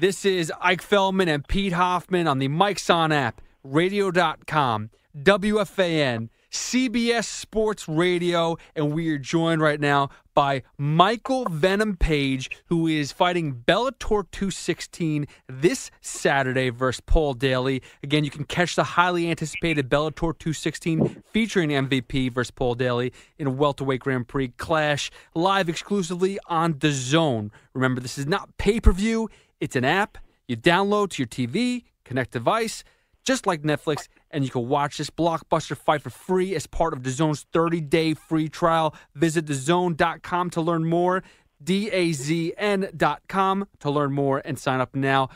This is Ike Feldman and Pete Hoffman on the Mike's On app, radio.com, WFAN, CBS Sports Radio, and we are joined right now by Michael Venom Page, who is fighting Bellator 216 this Saturday versus Paul Daly. Again, you can catch the highly anticipated Bellator 216 featuring MVP versus Paul Daly in a welterweight Grand Prix clash live exclusively on DAZN. Remember, this is not pay-per-view. It's an app you download to your TV, connect device, just like Netflix, and you can watch this blockbuster fight for free as part of DAZN's 30-day free trial. Visit DAZN.com to learn more, DAZN.com to learn more, and sign up now.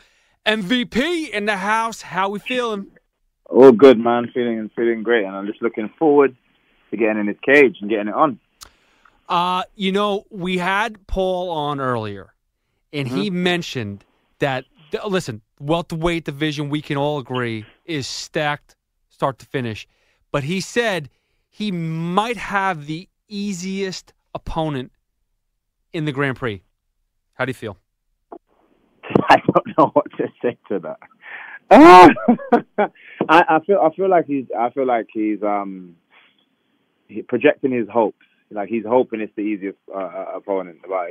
MVP in the house, how we feeling? All good, man. Feeling great, and I'm just looking forward to getting in his cage and getting it on. We had Paul on earlier, and he mentioned that, listen, welterweight division, we can all agree, is stacked start to finish. But he said he might have the easiest opponent in the Grand Prix. How do you feel? I don't know what to say to that. I feel like he's projecting his hopes. Like, he's hoping it's the easiest opponent. But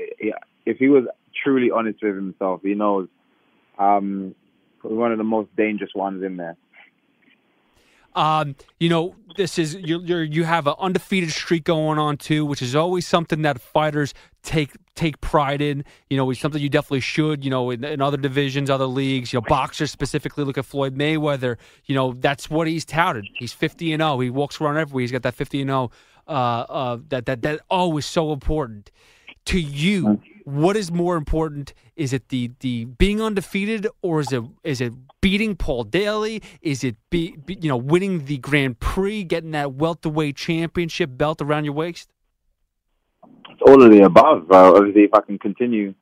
if he was truly honest with himself, he knows one of the most dangerous ones in there. This is you have an undefeated streak going on too, which is always something that fighters take pride in. It's something you definitely should. In other divisions, other leagues, boxers specifically, look at Floyd Mayweather. That's what he's touted. He's 50-0. He walks around everywhere. He's got that 50-0. That always so important to you. What is more important? Is it the being undefeated, or is it beating Paul Daly? Is it winning the Grand Prix, getting that welterweight championship belt around your waist? It's all of the above. Obviously, if I can continue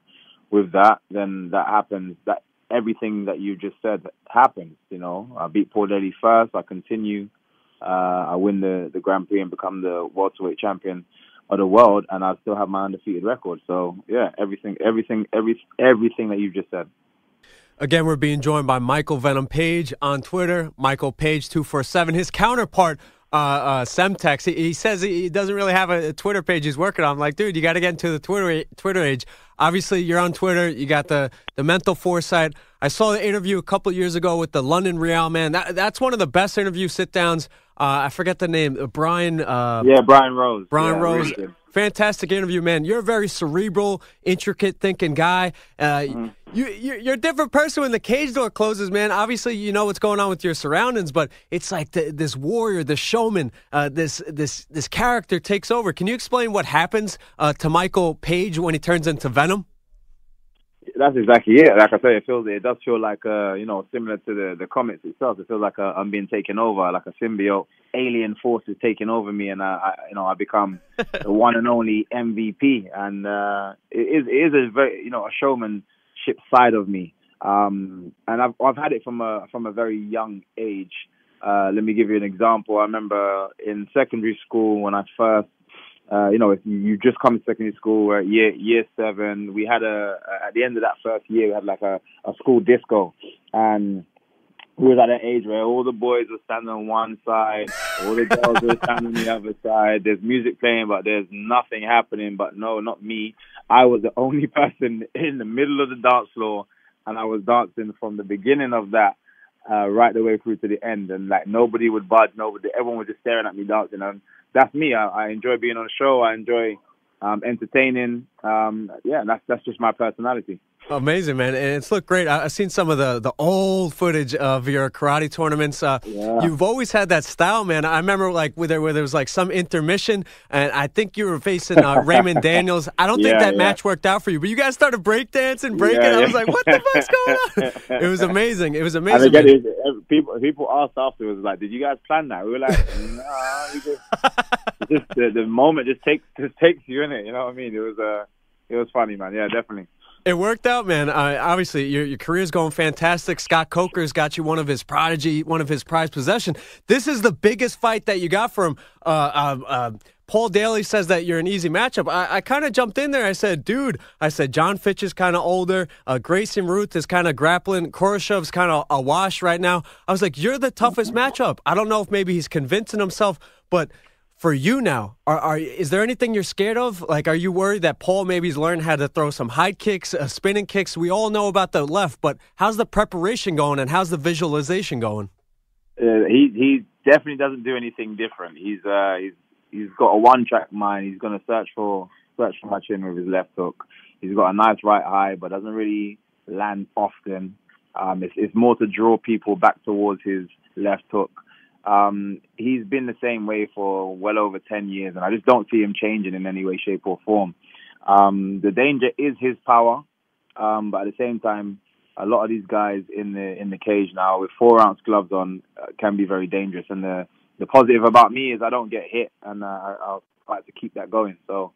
with that, then that happens. That everything that you just said happens. I beat Paul Daly first. I continue. I win the Grand Prix and become the welterweight champion of the world, and I still have my undefeated record. So yeah, everything that you just said. Again, we're being joined by Michael Venom Page on Twitter, Michael Page 247. His counterpart, Semtex, he says he doesn't really have a Twitter page he's working on. I'm like, dude, you got to get into the Twitter age. Obviously, you're on Twitter. You got the mental foresight. I saw the interview a couple of years ago with the London Real man. That's one of the best interview sit-downs. I forget the name. Brian Rose. Brian Rose. Really good. Fantastic interview, man. You're a very cerebral, intricate thinking guy. You're a different person when the cage door closes, man. Obviously, you know what's going on with your surroundings, but it's like this warrior, this showman, this character takes over. Can you explain what happens to Michael Page when he turns into Venom? That's exactly it. Like I say, it does feel like similar to the comics itself. It feels like I'm being taken over, like a symbiote. Alien force is taking over me, and I become the one and only MVP. And it is a very a showmanship side of me. And I've had it from a very young age. Let me give you an example. I remember in secondary school when I first. If you just come to secondary school, year 7, we had at the end of that first year, we had like a school disco, and we was at an age where all the boys were standing on one side, all the girls were standing on the other side. There's music playing, but there's nothing happening. But no, not me. I was the only person in the middle of the dance floor, and I was dancing from the beginning of that right the way through to the end, and like nobody would budge, everyone was just staring at me dancing. And that's me. I enjoy being on a show. I enjoy entertaining. That's just my personality. Amazing, man. And it's looked great. I've seen some of the old footage of your karate tournaments. You've always had that style, man. I remember where there was like some intermission, and I think you were facing Raymond Daniels. I don't think that match worked out for you, but you guys started breaking. I was like, what the fuck's going on? It was amazing. And again, people asked afterwards, like, did you guys plan that? We were like, nah, just the moment just takes you in it. You know what I mean? It was funny, man. Yeah, definitely. It worked out, man. Obviously, your career's going fantastic. Scott Coker's got you one of his prized possession. This is the biggest fight that you got from Paul Daly says that you're an easy matchup. I kind of jumped in there. I said, dude, John Fitch is kind of older. Grayson Ruth is kind of grappling. Khorshev's kind of a wash right now. I was like, you're the toughest matchup. I don't know if maybe he's convincing himself, but for you now, is there anything you're scared of? Like, are you worried that Paul maybe's learned how to throw some high kicks, spinning kicks? We all know about the left, but how's the preparation going and how's the visualization going? He definitely doesn't do anything different. He's got a one-track mind. He's going to search for my chin with his left hook. He's got a nice right eye, but doesn't really land often. It's more to draw people back towards his left hook. He's been the same way for well over 10 years, and I just don't see him changing in any way, shape, or form. The danger is his power, but at the same time, a lot of these guys in the cage now with 4-ounce gloves on can be very dangerous. And the positive about me is I don't get hit, and I'll try to keep that going. So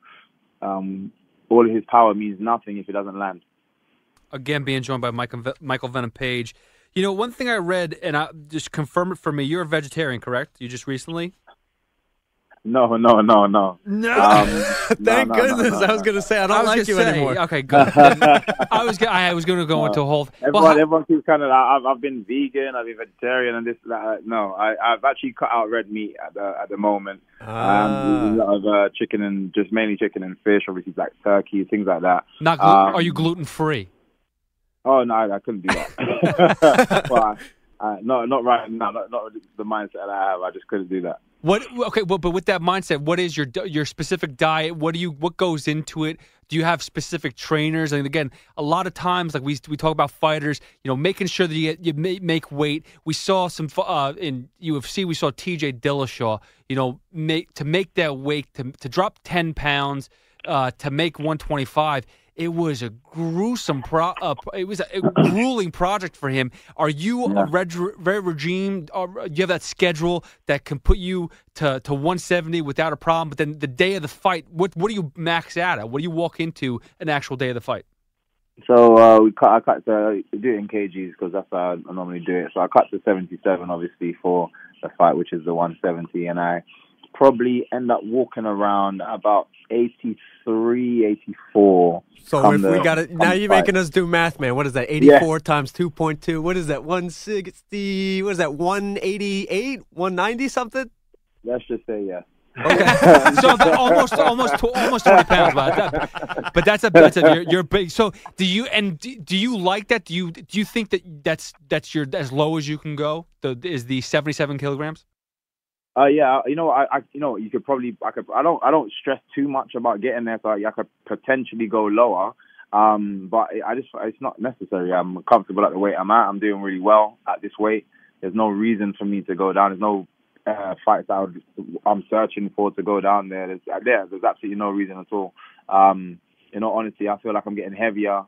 all of his power means nothing if it doesn't land. Again, being joined by Michael Venom Page. You know, one thing I read, and I just confirm it for me, you're a vegetarian, correct? You just recently? No. Thank goodness. I was going to say, I don't like you anymore. Okay, good. I was going to go into a whole... Everyone keeps kind of... I've been vegan, I've been vegetarian, and this, that. No, I've actually cut out red meat at the moment. A lot of chicken and... Just mainly chicken and fish, obviously like turkey, things like that. Are you gluten-free? Oh, no, I couldn't do that. Well, not right now. Not the mindset that I have. I just couldn't do that. But with that mindset, what is your specific diet? What goes into it? Do you have specific trainers? And again, a lot of times, like we talk about fighters, you know, making sure that you make weight. We saw some in UFC. We saw T.J. Dillashaw, you know, make that weight to drop 10 pounds to make 125. It was a gruesome it was a grueling project for him. Are you a very regime? Do you have that schedule that can put you to 170 without a problem? But then the day of the fight, what do you max out at? What do you walk into an actual day of the fight? So I cut to do it in kgs because that's how I normally do it. So I cut to 77, obviously, for the fight, which is the 170, and I probably end up walking around about 83, 84. So if we got it, now you're making us do math, man. What is that? 84 times 2.2. What is that? 160. What is that? 188, 190 something. Let's just say yes. Okay, so almost 20 pounds, but that's you're big. So do you like that? Do you think that's your as low as you can go? Is the 77 kilograms? Yeah, you could probably. I don't stress too much about getting there, so I could potentially go lower. But it's not necessary. I'm comfortable at the weight I'm at. I'm doing really well at this weight. There's no reason for me to go down. There's no fights I'm searching for to go down there. There's absolutely no reason at all. Honestly, I feel like I'm getting heavier.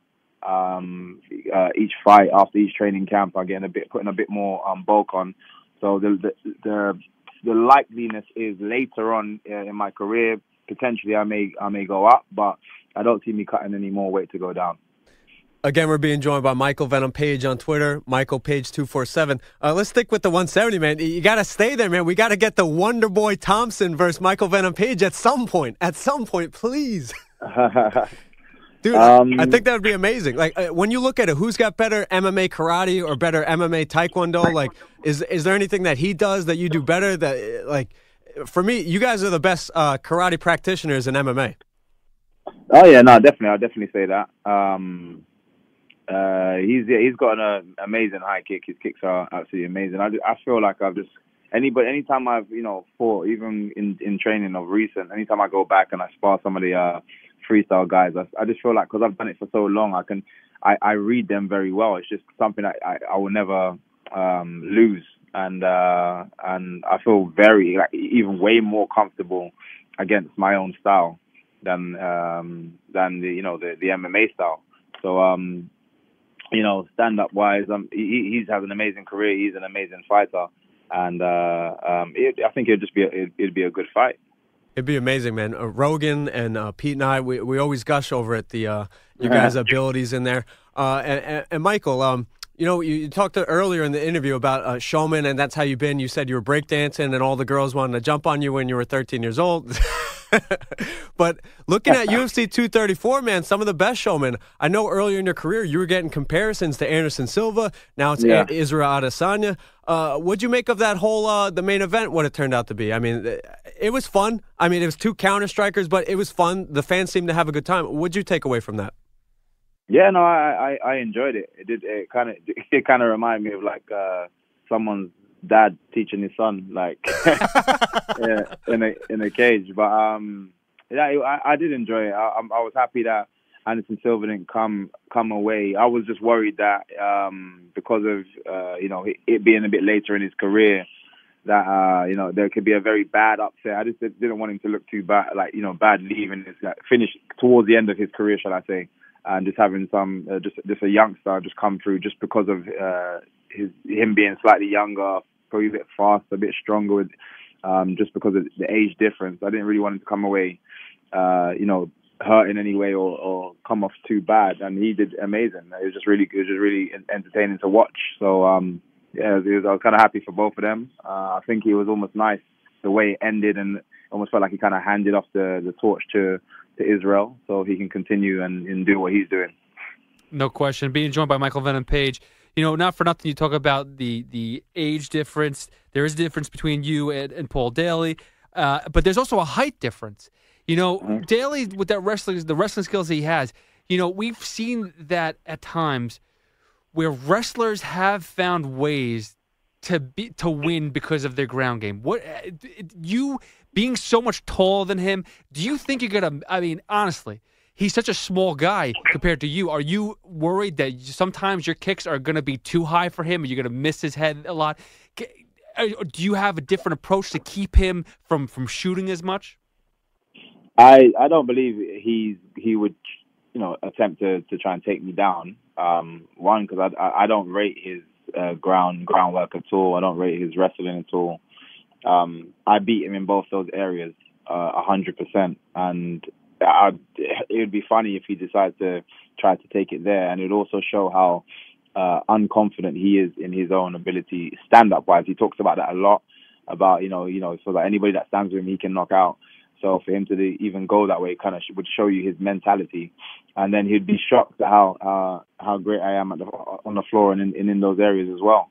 Each fight after each training camp, I'm putting a bit more bulk on. So the likeliness is later on in my career, potentially I may go up, but I don't see me cutting any more weight to go down. Again, we're being joined by Michael Venom Page on Twitter, Michael Page 247. Let's stick with the 170, man. You got to stay there, man. We got to get the Wonderboy Thompson versus Michael Venom Page at some point. At some point, please. Dude, I think that would be amazing. Like, when you look at it, who's got better MMA karate or better MMA taekwondo? Like, is there anything that he does that you do better? That, like, for me, you guys are the best karate practitioners in MMA. Oh yeah, no, definitely. I'll definitely say that. He's got an amazing high kick. His kicks are absolutely amazing. I feel like anytime I've fought, even in training of recent, anytime I go back and I spar some of the freestyle guys, I just feel like because I've done it for so long, I read them very well. It's just something I will never lose, and I feel very even way more comfortable against my own style than the MMA style. So stand up wise, he's has an amazing career. He's an amazing fighter, and I think it'd be a good fight. It'd be amazing, man. Rogan and Pete and I, we always gush over at you guys' abilities in there. And Michael, You know, you talked earlier in the interview about showman, and that's how you've been. You said you were breakdancing, and all the girls wanted to jump on you when you were 13 years old. But looking at UFC 234, man, some of the best showmen. I know earlier in your career you were getting comparisons to Anderson Silva. Now it's Israel Adesanya. What'd you make of that whole the main event? What it turned out to be? I mean, it was fun. I mean, it was two counter strikers, but it was fun. The fans seemed to have a good time. What'd you take away from that? Yeah, no, I enjoyed it. It kind of reminded me of like someone's dad teaching his son, like in a cage. But I did enjoy it. I was happy that Anderson Silva didn't come away. I was just worried that because of it being a bit later in his career, that there could be a very bad upset. I just didn't want him to look too bad, bad leaving his finish towards the end of his career, shall I say, and just having some just a youngster just come through just because of him being slightly younger, probably a bit faster, a bit stronger, with just because of the age difference. I didn't really want him to come away, hurt in any way or come off too bad, and he did amazing. It was just really entertaining to watch. So I was kind of happy for both of them. I think it was almost nice the way it ended, and almost felt like he kind of handed off the torch to Israel, so he can continue and do what he's doing. No question. Being joined by Michael Venom Page. Not for nothing, you talk about the age difference. There is a difference between you and Paul Daly, but there's also a height difference. Daly, with the wrestling skills he has, we've seen that at times where wrestlers have found ways to win because of their ground game. What you being so much taller than him, do you think you're gonna? I mean, honestly, he's such a small guy compared to you. Are you worried that sometimes your kicks are gonna be too high for him, and you're gonna miss his head a lot? Do you have a different approach to keep him from shooting as much? I don't believe he would attempt to try and take me down. One, because I don't rate his groundwork at all. I don't rate his wrestling at all. I beat him in both those areas 100%, and it would be funny if he decides to try to take it there, and it would also show how unconfident he is in his own ability stand-up wise. He talks about that a lot, about so that anybody that stands with him he can knock out. So for him to even go that way kind of would show you his mentality, and then he'd be shocked at how great I am on the floor and in those areas as well.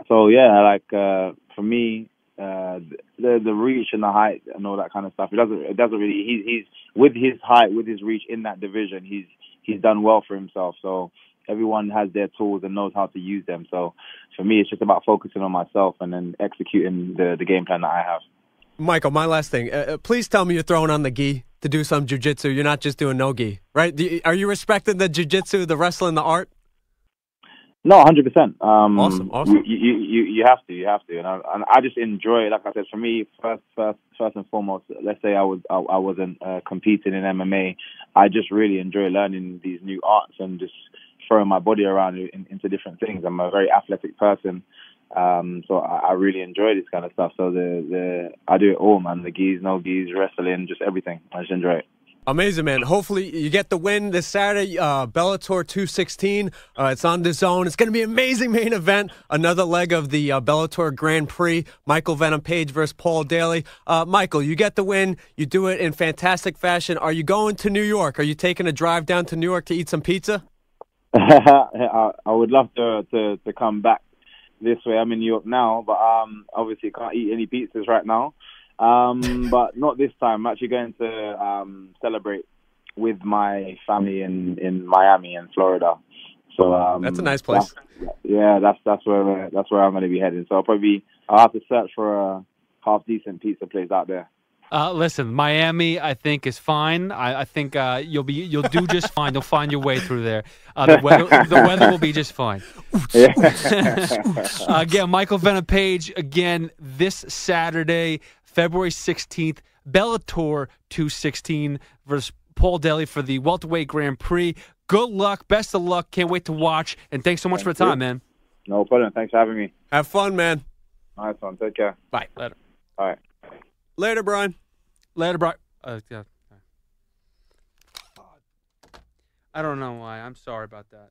So yeah, for me, the reach and the height and all that kind of stuff, it doesn't really. He's with his height, with his reach in that division, he's done well for himself. So everyone has their tools and knows how to use them. So for me, it's just about focusing on myself and then executing the game plan that I have. Michael, my last thing. Please tell me you're throwing on the gi to do some jiu-jitsu. You're not just doing no gi, right? Are you respecting the jiu-jitsu, the wrestling, the art? No, 100%. Awesome. You have to, and I just enjoy it. Like I said, for me, first and foremost, let's say I wasn't competing in MMA. I just really enjoy learning these new arts and just throwing my body around into different things. I'm a very athletic person. So I really enjoy this kind of stuff. So I do it all, man. The gis, no gis, wrestling, just everything. I just enjoy it. Amazing, man. Hopefully you get the win this Saturday, Bellator 216. It's on the zone. It's going to be an amazing main event. Another leg of the Bellator Grand Prix. Michael Venom Page versus Paul Daly. Michael, you get the win. You do it in fantastic fashion. Are you going to New York? Are you taking a drive down to New York to eat some pizza? I would love to come back this way. I'm in New York now, but obviously can't eat any pizzas right now. But not this time. I'm actually going to celebrate with my family in Miami and Florida. So that's a nice place. That's where I'm going to be heading. So I'll have to search for a half decent pizza place out there. Listen, Miami, I think is fine. I think you'll do just fine. You'll find your way through there. The weather will be just fine. Again, Michael Venom Page again this Saturday, February 16th, Bellator 216 versus Paul Daly for the welterweight Grand Prix. Good luck, best of luck. Can't wait to watch. And thanks so much for the time, man. No problem. Thanks for having me. Have fun, man. Nice one. Take care. Bye. Later. All right. Later, Brian. Later, Brian. Yeah. I don't know why. I'm sorry about that.